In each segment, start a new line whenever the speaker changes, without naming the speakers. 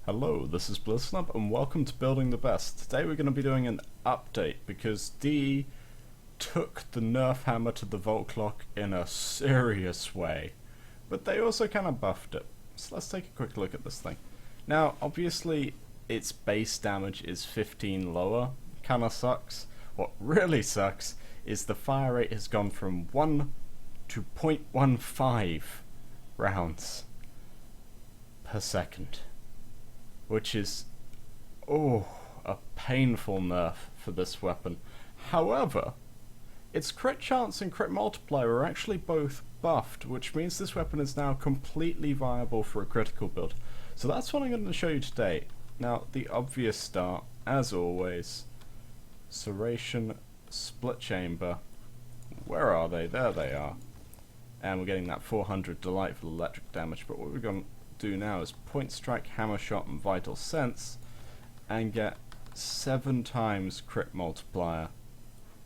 Hello, this is Bliznub and welcome to Building the Best. Today we're going to be doing an update because D took the Nerf hammer to the Vulklok in a serious way. But they also kind of buffed it. So let's take a quick look at this thing. Now, obviously its base damage is 15 lower. Kinda sucks. What really sucks is the fire rate has gone from 1 to 0.15 rounds per second. Which is, a painful nerf for this weapon. However, its crit chance and crit multiplier are actually both buffed, which means this weapon is now completely viable for a critical build. So that's what I'm going to show you today. Now, the obvious start, as always, Serration, Split Chamber. Where are they? There they are. And we're getting that 400 delightful electric damage, but what we're going to do now is Point Strike, Hammer Shot and Vital Sense and get 7 times crit multiplier,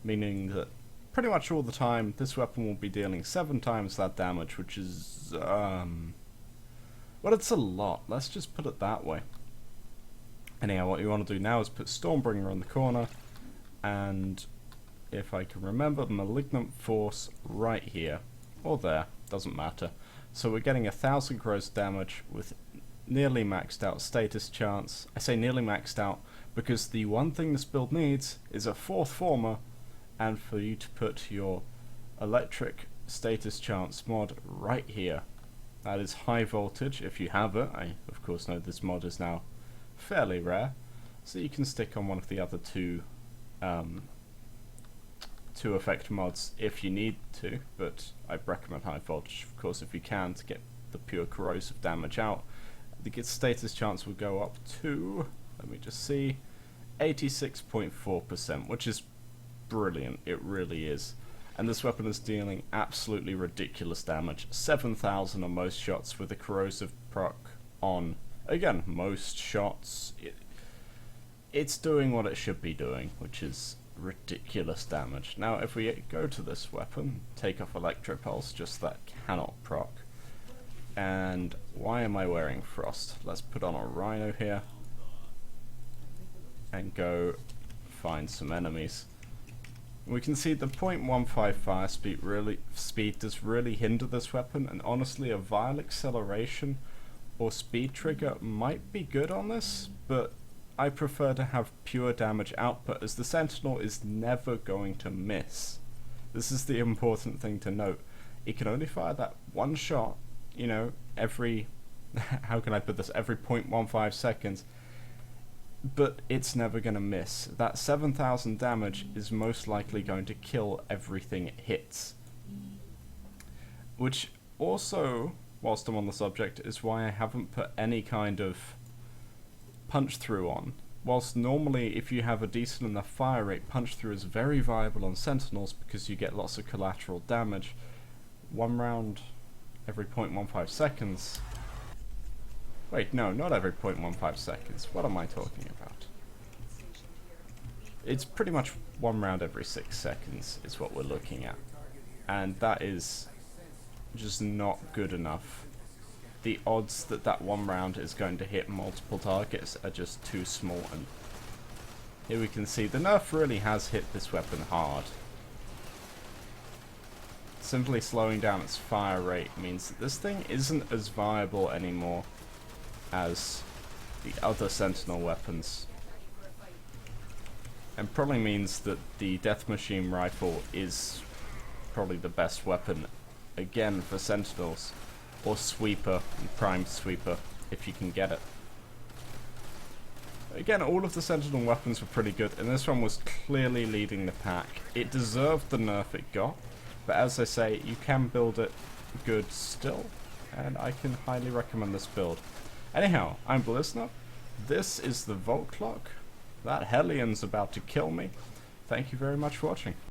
meaning that pretty much all the time this weapon will be dealing 7 times that damage, which is well, it's a lot, let's just put it that way. Anyhow, what you want to do now is put Stormbringer on the corner and, if I can remember, Malignant Force right here or there, doesn't matter. So we're getting 1000 gross damage with nearly maxed out status chance. I say nearly maxed out because the one thing this build needs is a 4th former, and for you to put your electric status chance mod right here. That is high voltage if you have it. I of course know this mod is now fairly rare, so you can stick on one of the other two effect mods if you need to, but I recommend high voltage, of course, if you can, to get the pure corrosive damage out. The status chance will go up to, let me just see, 86.4%, which is brilliant, it really is. And this weapon is dealing absolutely ridiculous damage, 7,000 on most shots with a corrosive proc on, again, most shots. It's doing what it should be doing, which is ridiculous damage. Now if we go to this weapon, take off Electro Pulse, just that cannot proc. And why am I wearing Frost? Let's put on a Rhino here and go find some enemies. We can see the 0.15 fire speed does really hinder this weapon, and honestly a Vile Acceleration or Speed Trigger might be good on this, but I prefer to have pure damage output, as the Sentinel is never going to miss. This is the important thing to note. It can only fire that one shot, you know, every, how can I put this, every 0.15 seconds, but it's never going to miss. That 7,000 damage is most likely going to kill everything it hits. Which also, whilst I'm on the subject, is why I haven't put any kind of punch through on. Whilst normally if you have a decent enough fire rate, punch through is very viable on Sentinels because you get lots of collateral damage. 1 round every 0.15 seconds. Wait, no, not every 0.15 seconds. What am I talking about? It's pretty much 1 round every 6 seconds is what we're looking at. And that is just not good enough. The odds that that 1 round is going to hit multiple targets are just too small, and here we can see the nerf really has hit this weapon hard. Simply slowing down its fire rate means that this thing isn't as viable anymore as the other Sentinel weapons, and probably means that the Death Machine Rifle is probably the best weapon again for Sentinels. Or Sweeper, Prime Sweeper, if you can get it. Again, all of the Sentinel weapons were pretty good, and this one was clearly leading the pack. It deserved the nerf it got, but as I say, you can build it good still, and I can highly recommend this build. Anyhow, I'm Bliznub, this is the Vulklok, that Hellion's about to kill me. Thank you very much for watching.